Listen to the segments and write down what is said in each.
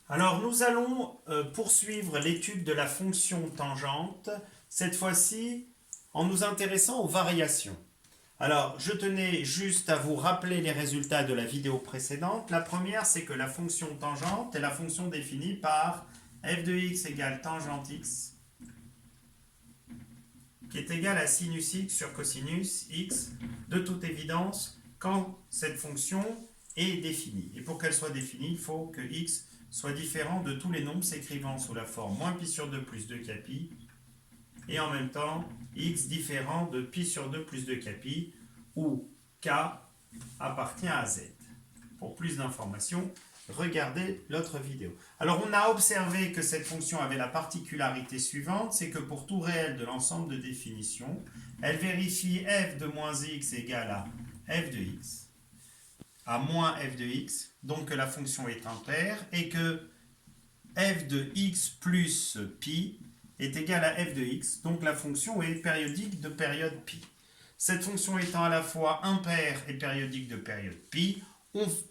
Alors nous allons poursuivre l'étude de la fonction tangente, cette fois-ci en nous intéressant aux variations. Alors je tenais juste à vous rappeler les résultats de la vidéo précédente. La première, c'est que la fonction tangente est la fonction définie par f de x égale tangente x, qui est égale à sinus x sur cosinus x, de toute évidence, quand cette fonction est définie. Et pour qu'elle soit définie, il faut que x soit différent de tous les nombres s'écrivant sous la forme moins pi sur 2 plus 2 pi, et en même temps x différent de pi sur 2 plus 2 pi, où k appartient à z. Pour plus d'informations, regardez l'autre vidéo. Alors on a observé que cette fonction avait la particularité suivante, c'est que pour tout réel de l'ensemble de définition, elle vérifie f de moins x égale à f de x, à moins f de x, donc que la fonction est impaire, et que f de x plus pi est égal à f de x, donc la fonction est périodique de période pi. Cette fonction étant à la fois impaire et périodique de période pi,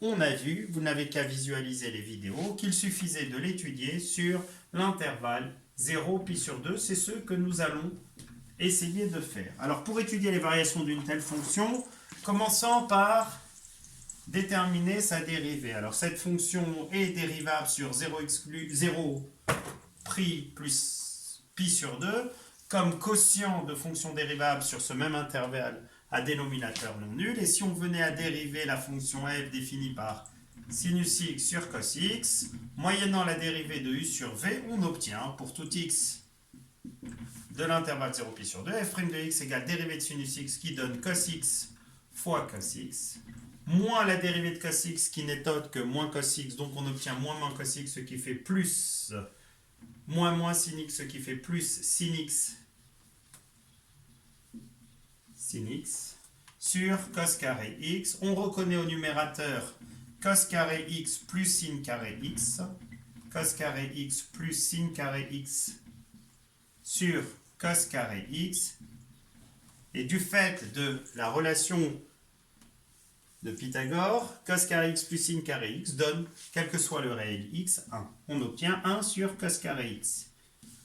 on a vu, vous n'avez qu'à visualiser les vidéos, qu'il suffisait de l'étudier sur l'intervalle 0 pi sur 2, c'est ce que nous allons essayer de faire. Alors pour étudier les variations d'une telle fonction, commençons par déterminer sa dérivée. Alors cette fonction est dérivable sur 0 pris plus pi sur 2, comme quotient de fonction dérivable sur ce même intervalle à dénominateur non nul. Et si on venait à dériver la fonction f définie par sinus x sur cos x, moyennant la dérivée de u sur v, on obtient pour tout x de l'intervalle 0 pi sur 2, f' de x égale dérivée de sinus x qui donne cos x fois cos x, moins la dérivée de cos x qui n'est autre que moins cos x, donc on obtient moins cos x, ce qui fait plus moins sin x, ce qui fait plus sin x sur cos carré x. On reconnaît au numérateur cos carré x plus sin carré x, cos carré x plus sin carré x sur cos carré x, et du fait de la relation de Pythagore, cos carré x plus sin carré x donne, quel que soit le réel x, 1. On obtient 1 sur cos carré x.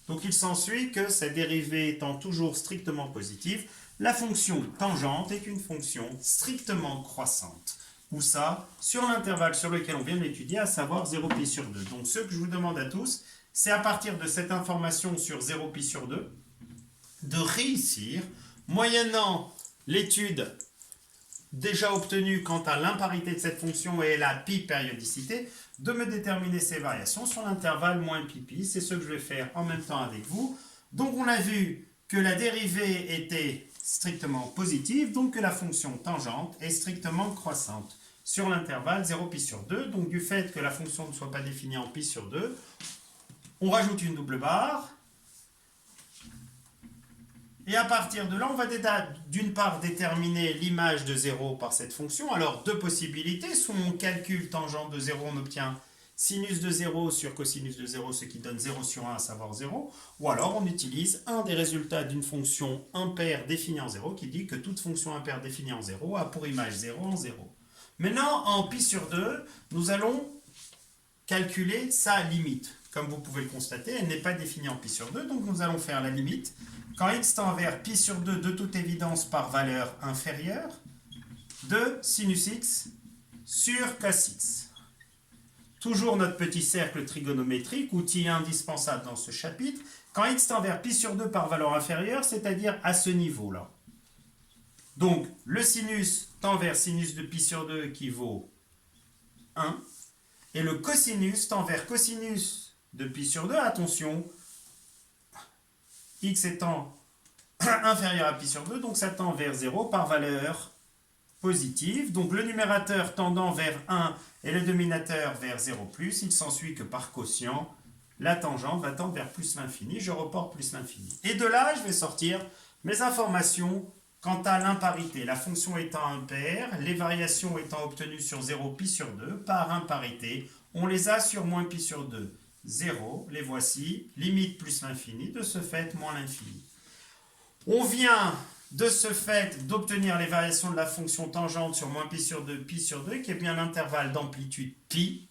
Donc il s'ensuit que cette dérivée étant toujours strictement positive, la fonction tangente est une fonction strictement croissante. Où ça? Sur l'intervalle sur lequel on vient d'étudier, à savoir 0 pi sur 2. Donc ce que je vous demande à tous, c'est à partir de cette information sur 0 pi sur 2, de réussir, moyennant l'étude déjà obtenue quant à l'imparité de cette fonction et la pi périodicité, de me déterminer ces variations sur l'intervalle moins pi pi. C'est ce que je vais faire en même temps avec vous. Donc on a vu que la dérivée était strictement positive, donc que la fonction tangente est strictement croissante sur l'intervalle 0 pi sur 2. Donc du fait que la fonction ne soit pas définie en pi sur 2, on rajoute une double barre. Et à partir de là, on va d'une part déterminer l'image de 0 par cette fonction. Alors, deux possibilités. Soit on calcule tangente de 0, on obtient sinus de 0 sur cosinus de 0, ce qui donne 0 sur 1, à savoir 0. Ou alors, on utilise un des résultats d'une fonction impaire définie en 0, qui dit que toute fonction impaire définie en 0 a pour image 0 en 0. Maintenant, en pi sur 2, nous allons calculer sa limite. Comme vous pouvez le constater, elle n'est pas définie en pi sur 2, donc nous allons faire la limite. Quand x tend vers pi sur 2, de toute évidence par valeur inférieure, de sinus x sur cos x. Toujours notre petit cercle trigonométrique, outil indispensable dans ce chapitre. Quand x tend vers pi sur 2 par valeur inférieure, c'est-à-dire à ce niveau-là. Donc, le sinus tend vers sinus de pi sur 2 qui vaut 1. Et le cosinus tend vers cosinus de pi sur 2, attention, x étant inférieur à pi sur 2, donc ça tend vers 0 par valeur positive. Donc le numérateur tendant vers 1 et le dénominateur vers 0 plus, il s'ensuit que par quotient, la tangente va tendre vers plus l'infini. Je reporte plus l'infini. Et de là, je vais sortir mes informations quant à l'imparité. La fonction étant impaire, les variations étant obtenues sur 0 pi sur 2, par imparité, on les a sur moins pi sur 2. 0, les voici, limite plus l'infini, de ce fait moins l'infini. On vient de ce fait d'obtenir les variations de la fonction tangente sur moins pi sur 2, qui est bien l'intervalle d'amplitude pi,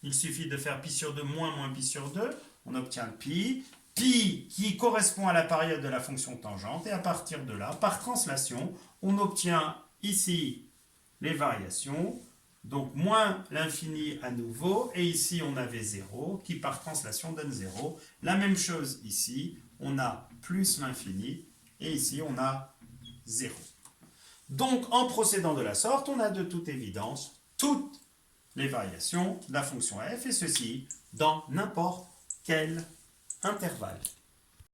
il suffit de faire pi sur 2 moins pi sur 2, on obtient le pi. Pi qui correspond à la période de la fonction tangente, et à partir de là, par translation, on obtient ici les variations, donc moins l'infini à nouveau, et ici on avait 0, qui par translation donne 0. La même chose ici, on a plus l'infini, et ici on a 0. Donc en procédant de la sorte, on a de toute évidence toutes les variations de la fonction f, et ceci dans n'importe quel intervalle.